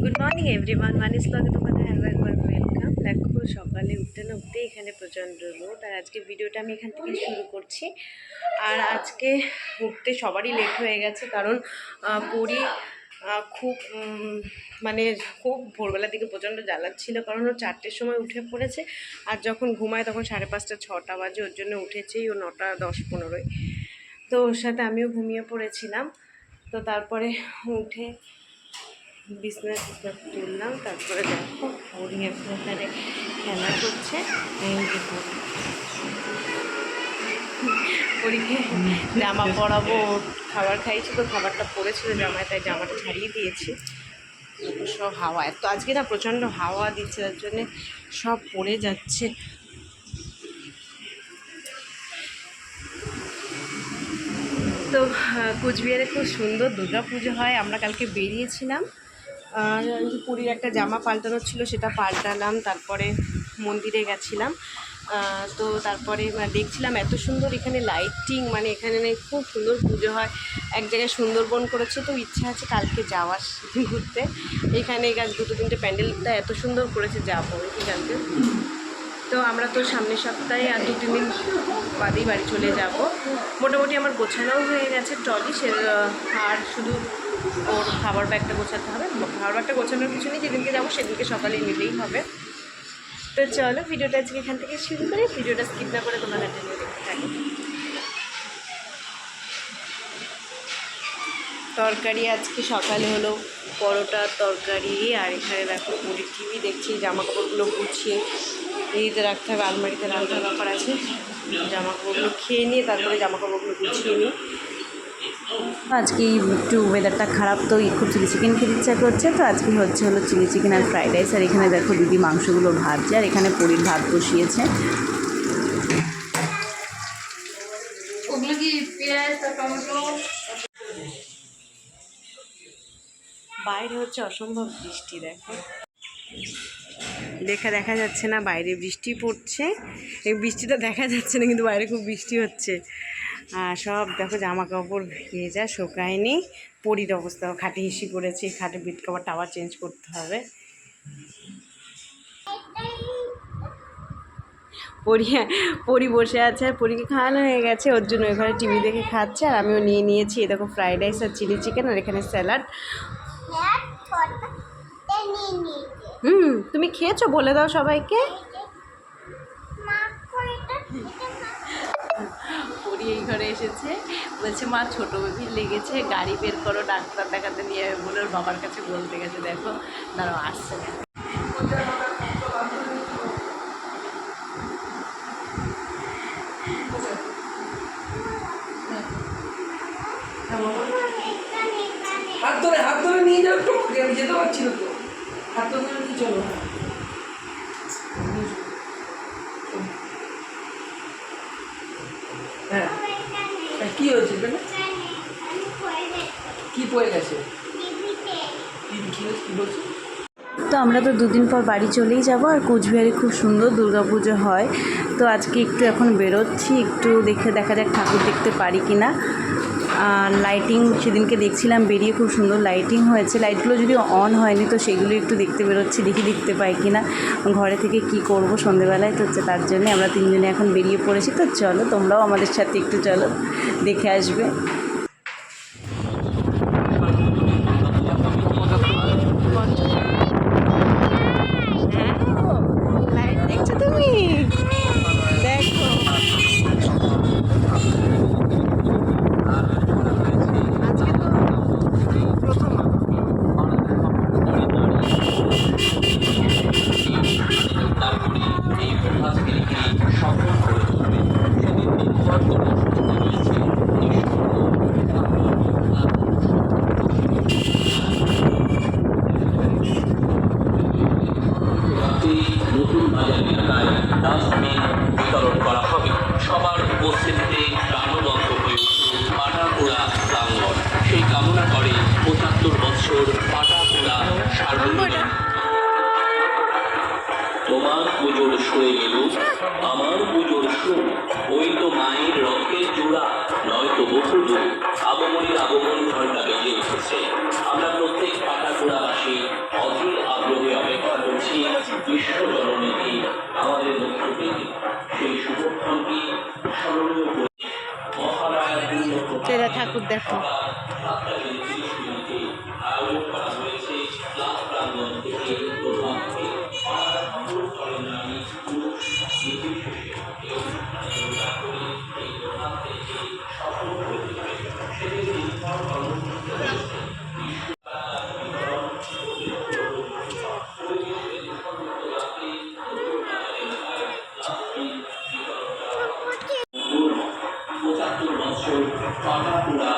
Good morning everyone, মানিস ব্লগে তোমাদের আরও একবার ওয়েলকাম। দেখো সকালে উঠতে না উঠতে এখানে প্রচণ্ড রোদ, আর আজকে ভিডিওটা আমি এখান থেকে শুরু করছি। আর আজকে উঠতে সবারই লেট হয়ে গেছে, কারণ পরি খুব মানে খুব ভোরবেলার দিকে প্রচণ্ড জ্বালাচ্ছিল, কারণ ও 4টের সময় উঠে পড়েছে। আর যখন ঘুমায় তখন 5:30 6টা বাজে, ওর জন্য উঠেছেই ও 9টা 10 15। তো ওর সাথে আমিও ঘুমিয়ে পড়েছিলাম। তো তারপরে উঠে বিছনা তুললাম, তারপরে দেখো পরি এখানে খেলা করছে। এই যে পরীকে জামা পরাবো, খাবার খাইছি, তো খাবারটা পরেছিল জামায়, তাই জামাটা ছাড়িয়ে দিয়েছি। সব হাওয়া, এত আজকে না প্রচণ্ড হাওয়া দিচ্ছে, তার জন্যে সব পড়ে যাচ্ছে। তো কোচবিহারে খুব সুন্দর দুর্গা পুজো হয়। আমরা কালকে বেরিয়েছিলাম, পুরীর একটা জামা পাল্টানোর ছিল, সেটা পাল্টালাম। তারপরে মন্দিরে গেছিলাম। তো তারপরে দেখছিলাম এত সুন্দর এখানে লাইটিং, মানে এখানে খুব সুন্দর পুজো হয়। এক জায়গায় সুন্দরবন করেছে, তো ইচ্ছা আছে কালকে যাওয়ার ঘুরতে। এখানে গাছ 2-3টে প্যান্ডেলটা এত সুন্দর করেছে, যাবো কি কালকে। তো আমরা তো সামনের সপ্তাহে আর 2-3 দিন বাদেই বাড়ি চলে যাব। মোটামুটি আমার গোছানোও হয়ে গেছে ট্রলি, আর শুধু ওর খাবার ব্যাগটা গোছাতে হবে। খাবার ব্যাগটা গোছানোর কিছু নেই, যেদিনকে যাবো সেদিনকে সকালে নিলেই হবে। তো চলো ভিডিওটা আজকে এখান থেকে শুরু করি। ভিডিওটা স্কিপ না করে তোমরা কন্টিনিউ দেখতে থাকো। তরকারি আজকে সকালে হলো পরোটার তরকারি, আর এখানে দেখো পুরী টিভি দেখছি। জামা কাপড়গুলো গুছিয়ে এইতে রাখতে হবে, আলমারিতে রাখার ব্যাপার আছে। জামা কাপড়গুলো খেয়ে নিয়ে তারপরে জামা কাপড়গুলো গুছিয়ে নিই। আজকে একটু ওয়েদারটা খারাপ, তো খুব চিলি চিকেন খেতে ইচ্ছা করছে। তো আজকে হলো চিলি চিকেন আর ফ্রাইড রাইস। আর এখানে দেখো দিদি মাংসগুলো ভাজছে, আর এখানে পনির ভাত বসিয়েছে। ওগুলো কি পেঁয়াজ টমেটো। বাইরে হচ্ছে অসম্ভব বৃষ্টি, দেখো দেখা যাচ্ছে না, বাইরে বৃষ্টি পড়ছে। এই বৃষ্টিটা দেখা যাচ্ছে না, কিন্তু বাইরে খুব বৃষ্টি হচ্ছে। আর সব দেখো জামা কাপড় ভেজা, শোকায়নি। পরির অবস্থা খাটে হিসি করেছে, খাটে বেড কভারটা আবার চেঞ্জ করতে হবে। পরি বসে আছে, আর পরীকে খাওয়ানো হয়ে গেছে, ওর জন্য ওখানে টিভি দেখে খাচ্ছে। আর আমিও নিয়ে নিয়েছি, এ দেখো ফ্রাইড রাইস আর চিলি চিকেন, আর এখানে স্যালাড। তুমি খেয়েছো? বলে দাও সবাইকে। পরি এই ঘরে এসেছে, বলছে মা ছোটো বেবির লেগেছে, গাড়ি বের করো, ডাক্তার দেখাতে নিয়ে বলে ওর বাবার কাছে বলতে গেছে। দেখো দাঁড়াও, আসছে। হাত ধরে নিয়ে যাও একটু, আমি যেতে পারছি না তো। হাত ধরে নিয়ে চলো। হ্যাঁ, কি হয়েছে? কি পড়ে গেছে? কি বলছো? তো আমরা তো 2 দিন পর বাড়ি চলেই যাব। আর কোচবিহারে খুব সুন্দর দুর্গাপুজো হয়। তো আজকে একটু এখন বেরোচ্ছি, একটু দেখা যাক ঠাকুর দেখতে পারি কি না। আর লাইটিং সেদিনকে দেখছিলাম বেরিয়ে, খুব সুন্দর লাইটিং হয়েছে। লাইটগুলো যদিও অন হয়নি, তো সেগুলো একটু দেখতে বেরোচ্ছি, দেখতে পাই কি না। ঘরে থেকে কি করব সন্ধেবেলায়, তো তার জন্যে আমরা 3 জনে এখন বেরিয়ে পড়েছি। তো চলো তোমরাও আমাদের সাথে একটু চলো, দেখে আসবে। লাইট দেখছো তুমি? দেখো আজকে তো প্রথম। অধীর আগ্রহে অপেক্ষা করছি বিশ্বজননীতি আমাদের মুখ্যমন্ত্রী সেই শুভক্ষণটি স্মরণীয় করে মহারায় চলে ঠাকুর দেখো। আয়োজন করা হয়েছে ক্লাব প্রাঙ্গণ থেকে প্রধান থেকে নারী পুরুষ নির্বিশেষে এই প্রধান থেকে সফল হতে পারে সেদিন নির্ভর কর্মসূচি রয়েছে পঁচাত্তর বছর পাটাপুরা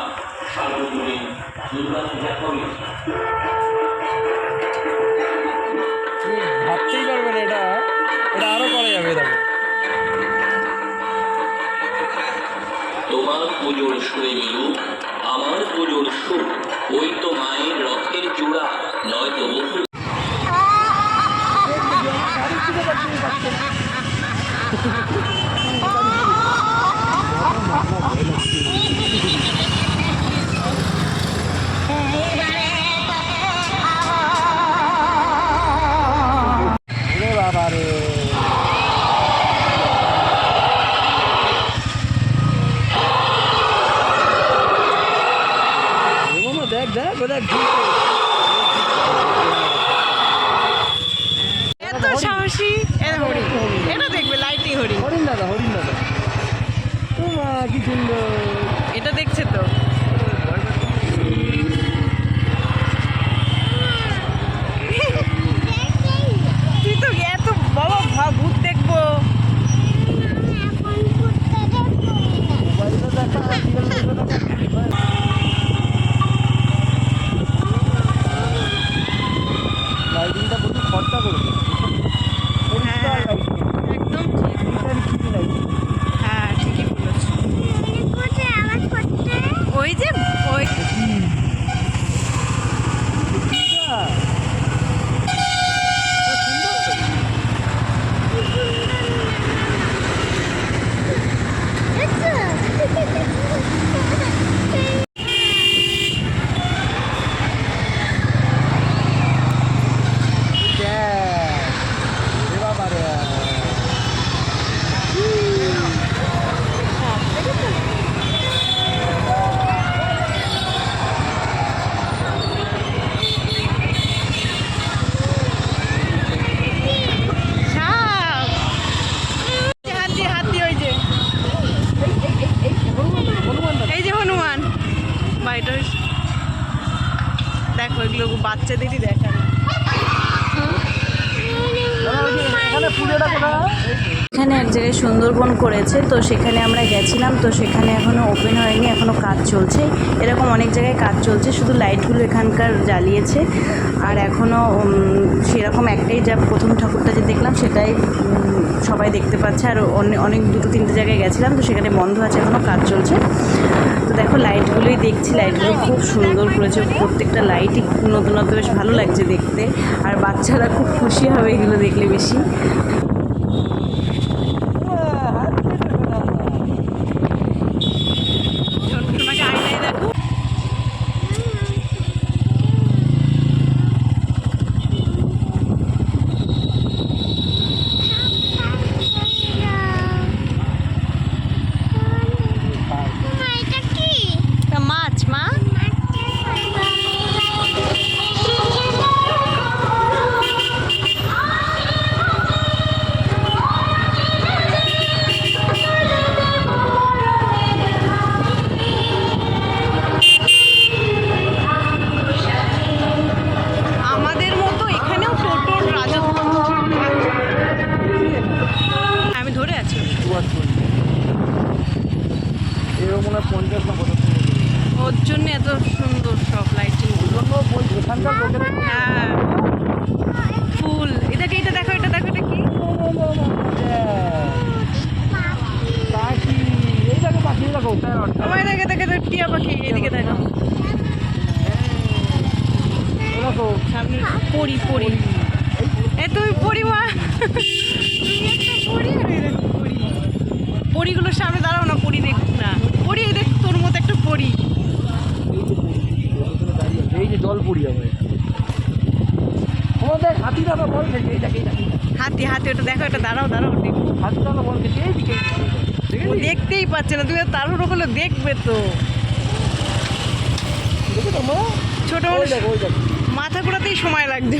সার্বজনীন দুর্গাপূজা কমিটি ভাবতেই পারবে না এটা আরো করা যাবে এটা তোমার পুজোর সুরে মিলুক আমার পুজোর সুর ওই তো মায়ের রথের জোড়া নয়তো বহু বাবা রে দেখ দেখ দেখ এত সাহসী হরিণ, এটা দেখবে লাইটিং হরিণ, হরিণ দাদা কি সুন্দর এটা দেখছে তো। তুই তো এত বাবা ভূত দেখবো। মোবাইলটা দেখা লাইটিংটা প্রচুর খরচা করেছে হ্যাঁ, একদম ঠিক। হ্যাঁ ঠিকই বলেছো। ওই যে ওই দেখো এগুলো বাচ্চাদেরই দেখানো। এখানে এক জায়গায় সুন্দরবন করেছে, তো সেখানে আমরা গেছিলাম। তো সেখানে এখনও ওপেন হয়নি, এখনও কাজ চলছে। এরকম অনেক জায়গায় কাজ চলছে, শুধু লাইটগুলো এখানকার জ্বালিয়েছে। আর এখনও সেরকম একটাই, যা প্রথম ঠাকুরটা যে দেখলাম সেটাই সবাই দেখতে পাচ্ছে। আর অনেক 2-3টে জায়গায় গেছিলাম, তো সেখানে বন্ধ আছে, এখনও কাজ চলছে। তো দেখো লাইটগুলোই দেখছি, লাইটগুলো খুব সুন্দর করেছে, প্রত্যেকটা লাইটই নতুনত্ব, বেশ ভালো লাগছে দেখতে। আর বাচ্চারা খুব খুশি হবে এগুলো দেখলে বেশি। তোমাকে আয়নায় দেখো। মাছ মা আমাদের মতো এখানেও টোটোর রাজা। আমি ধরে আছি এরকম মনে হয় 50 না 75 ওর জন্য এত সুন্দর সব লাইটিং। এখানকার লোকেরা হ্যাঁ ফুল, এটাকে এটা দেখো, এটা দেখো, এটা কি? পাখি, এই দেখো পাখি দেখো ওই দেখে দেখে টিয়া পাখি, এদিকে দেখো দেখো সামনে পরি পরি। এ তুমি পরি মা, তুমি একটা পরি। এই দেখো পরি, পরিগুলোর সামনে দাঁড়াও না, পরি দেখ না, পরি এই দেখ তোর মতো একটা পরি। এই যে জল পড়ি হবে দেখ হাতিদানা বল খেলছে, এই দেখ এই দেখ হাতি হাতি ওটা দেখো, এটা দাঁড়াও দাঁড়াও দেখো। হাতিদানা বল খেলছে, এইদিকে ও দেখতেই পাচ্ছে না, তুমি তাড়াহুড়ো করলে দেখবে তো। দেখে তো মা, ছোট ওই মানুষ দেখ ওই দেখ। মাথা ঘোরাতেই সময় লাগবে।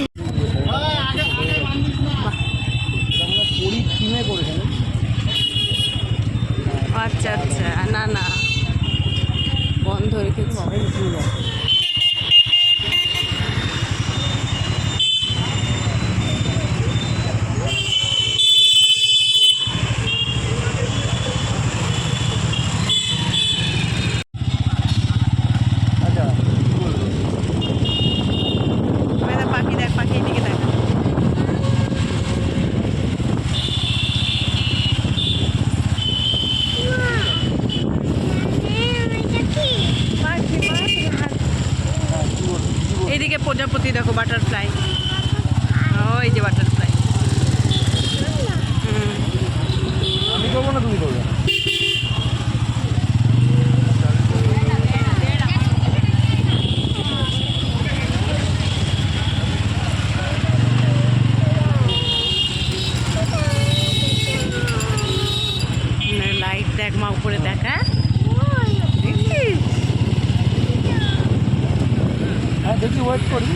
পরি থিমে করেছে না? আচ্ছা আচ্ছা, না না বন্ধ রেখেছি। আচ্ছা পাখি দেখ, পাখি এদিকে দেখ। এইদিকে প্রজাপতি দেখো, বাটারফ্লাই, ওই যে বাটারফ্লাই। আমি করবো না তুমি করবে? লাইট দেখ মা, উপরে দেখ। হ্যাঁ দেখছিস? হ্যাঁ দেখি ওয়েট করি।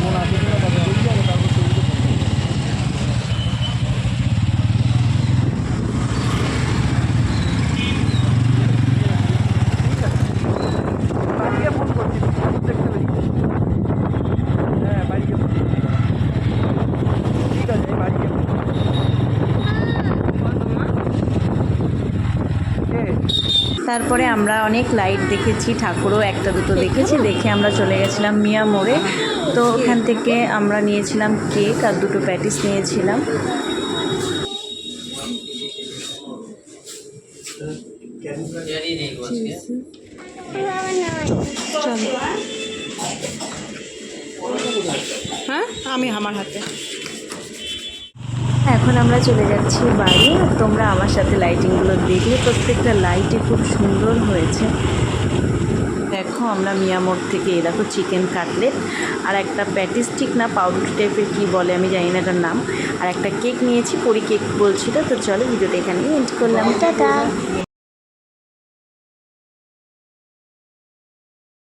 ফোন আসে কিনা তারপর দেখি, তারপর ছবিটা বাড়িকে ফোন করছি, দেখতে পেরি। হ্যাঁ বাড়িকে ফোন, ঠিক আছে বাড়িকে ফোন। তারপরে আমরা অনেক লাইট দেখেছি, ঠাকুরও একটা দুটো দেখেছি, দেখে আমরা চলে গেছিলাম মিয়া মোড়ে। তো ওখান থেকে আমরা নিয়েছিলাম কেক আর দুটো প্যাটিস নিয়েছিলাম। হ্যাঁ আমি আমার হাতে। এখন আমরা চলে যাচ্ছি বাড়ি। আর তোমরা আমার সাথে লাইটিংগুলো দেখলে, প্রত্যেকটা লাইটই খুব সুন্দর হয়েছে। দেখো আমরা মিয়া মোড় থেকে এই দেখো চিকেন কাটলেট আর একটা প্যাটিস, ঠিক না পাউরুটি টাইপের কী বলে আমি জানি না এটার নাম, আর একটা কেক নিয়েছি, পরি কেক বলছিল। তো চলো ভিডিওটা এখানেই এন্ড করলাম, টাটা।